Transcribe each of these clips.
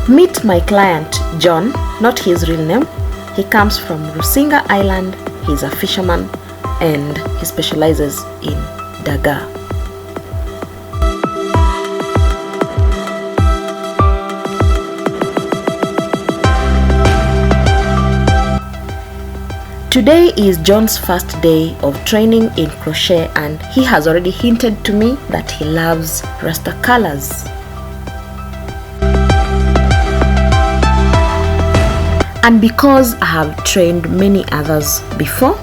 Meet my client John, not his real name. He comes from Rusinga Island. He's a fisherman and he specializes in daga. Today is John's first day of training in crochet, and he has already hinted to me that he loves Rasta colors. And because I have trained many others before,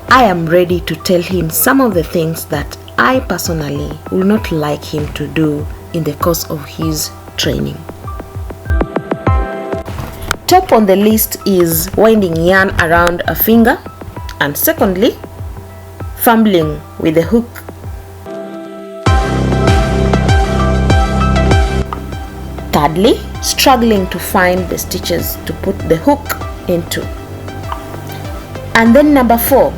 I am ready to tell him some of the things that I personally will not like him to do in the course of his training. Top on the list is winding yarn around a finger, and secondly, fumbling with the hook. Thirdly, struggling to find the stitches to put the hook into. And then number 4,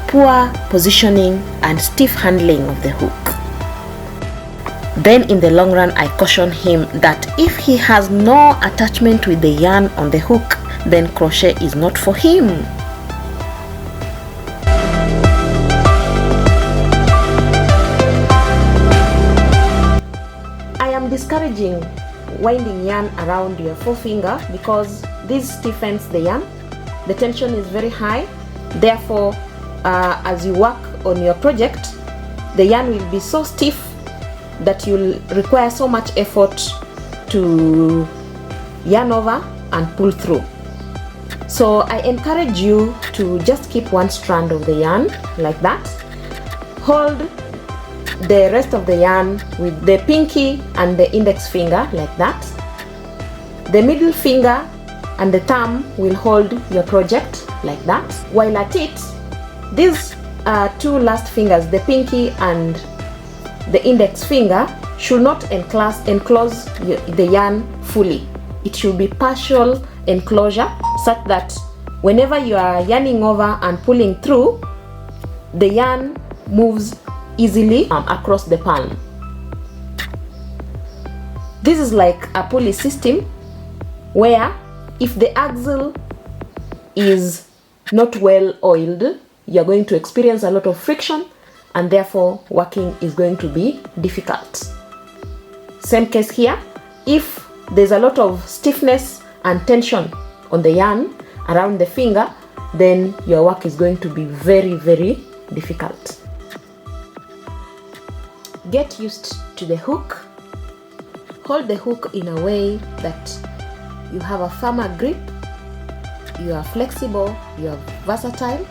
poor positioning and stiff handling of the hook. Then in the long run, I caution him that if he has no attachment with the yarn on the hook, then crochet is not for him. I am discouraging winding yarn around your forefinger because this stiffens the yarn. The tension is very high. Therefore, as you work on your project, the yarn will be so stiff that you'll require so much effort to yarn over and pull through. So I encourage you to just keep one strand of the yarn like that. Hold the rest of the yarn with the pinky and the index finger like that. The middle finger and the thumb will hold your project like that. While at it, these two last fingers, the pinky and the index finger, should not enclose the yarn fully. It should be partial enclosure, such that whenever you are yarning over and pulling through, the yarn moves easily across the palm. This is like a pulley system where if the axle is not well oiled, you're going to experience a lot of friction, and therefore working is going to be difficult. Same case here. If there's a lot of stiffness and tension on the yarn around the finger, then your work is going to be very, very difficult. Get used to the hook. Hold the hook in a way that you have a firmer grip, you are flexible, you are versatile.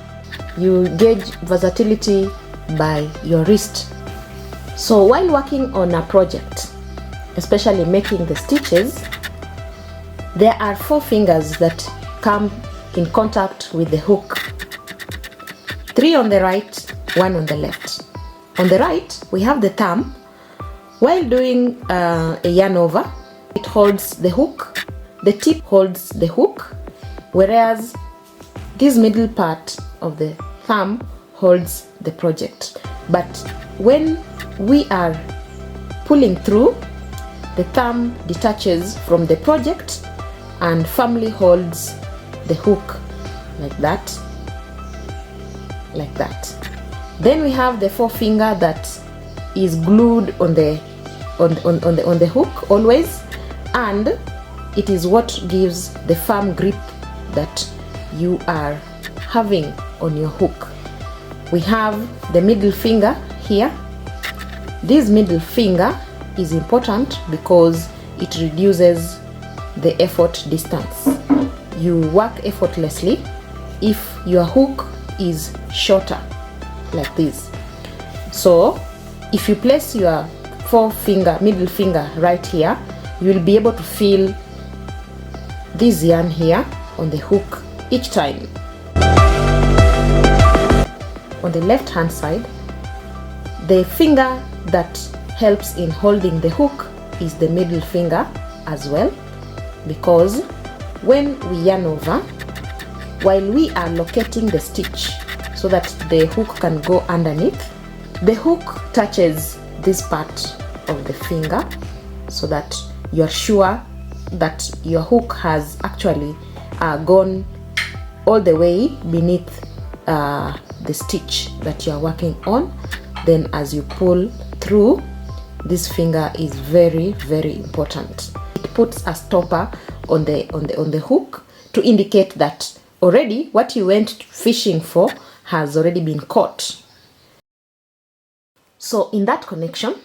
You gauge versatility by your wrist. So while working on a project, especially making the stitches, there are 4 fingers that come in contact with the hook. 3 on the right, 1 on the left. On the right, we have the thumb. While doing a yarn over, it holds the hook. The tip holds the hook, whereas this middle part of the thumb holds the project. But when we are pulling through, the thumb detaches from the project and firmly holds the hook like that, like that. Then we have the forefinger that is glued on the hook always, and it is what gives the firm grip that you are having on your hook. We have the middle finger here. This middle finger is important because it reduces the effort distance. You work effortlessly if your hook is shorter like this. So if you place your middle finger right here, you will be able to feel this yarn here on the hook each time. On the left hand side, the finger that helps in holding the hook is the middle finger as well, because when we yarn over, while we are locating the stitch so that the hook can go underneath, the hook touches this part of the finger so that you are sure that your hook has actually gone all the way beneath the stitch that you are working on, then as you pull through, this finger is very, very important. It puts a stopper on the hook to indicate that already what you went fishing for has already been caught. So in that connection,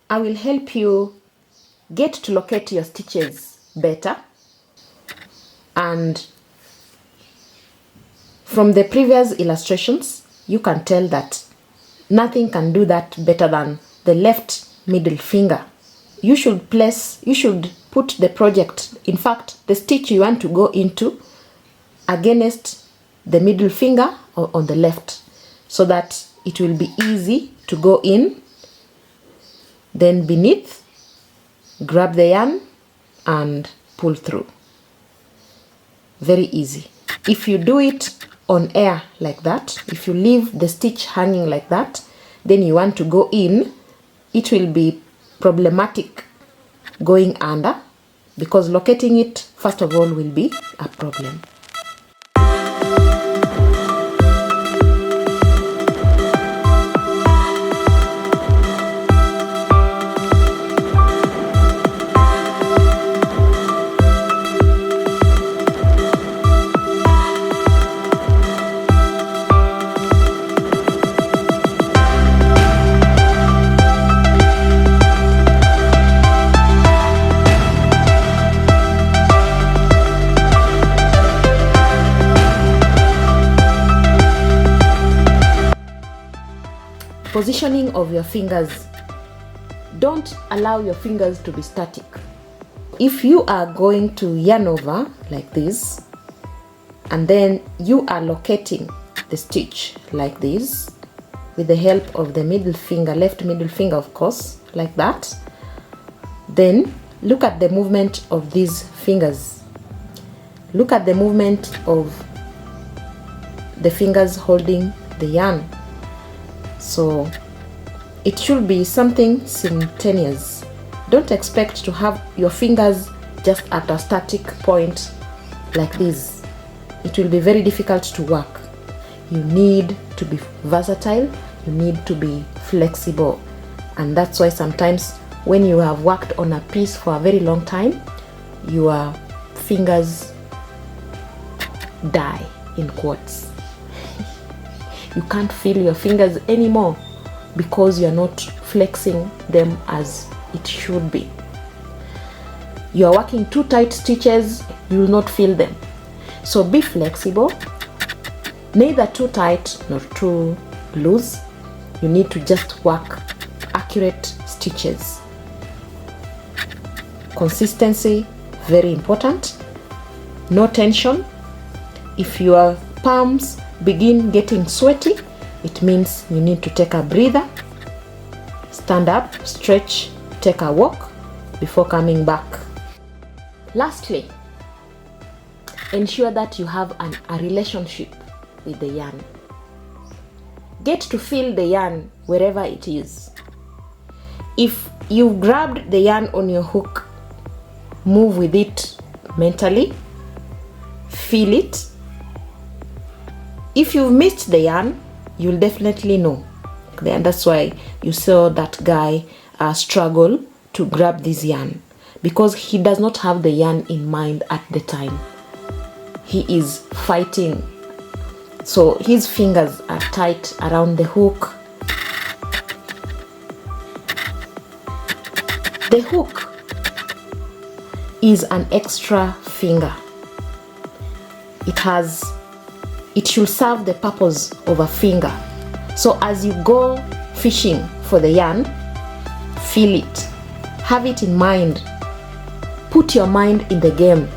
I will help you get to locate your stitches better. And from the previous illustrations, you can tell that nothing can do that better than the left middle finger. You should put the project, in fact, the stitch you want to go into, against the middle finger on the left, so that it will be easy to go in. Then beneath, grab the yarn and pull through. Very easy. If you do it on air like that, if you leave the stitch hanging like that, then you want to go in, it will be problematic going under, because locating it first of all will be a problem. Positioning of your fingers. Don't allow your fingers to be static. If you are going to yarn over like this, and then you are locating the stitch like this with the help of the middle finger, left middle finger of course, like that, then look at the movement of these fingers. Look at the movement of the fingers holding the yarn. So it should be something simultaneous. Don't expect to have your fingers just at a static point like this. It will be very difficult to work. You need to be versatile, you need to be flexible. And that's why sometimes when you have worked on a piece for a very long time, your fingers die, in quotes. You can't feel your fingers anymore because you're not flexing them as it should be. You're working too tight stitches, you will not feel them. So be flexible, neither too tight nor too loose. You need to just work accurate stitches. Consistency, very important. No tension. If your palms begin getting sweaty, it means you need to take a breather, stand up, stretch, take a walk before coming back. Lastly, ensure that you have a relationship with the yarn. Get to feel the yarn wherever it is. If you've grabbed the yarn on your hook, move with it mentally, feel it. If you've missed the yarn, you'll definitely know. And that's why you saw that guy struggle to grab this yarn, because he does not have the yarn in mind at the time. He is fighting. So his fingers are tight around the hook. The hook is an extra finger. It should serve the purpose of a finger. So as you go fishing for the yarn, feel it, have it in mind, put your mind in the game.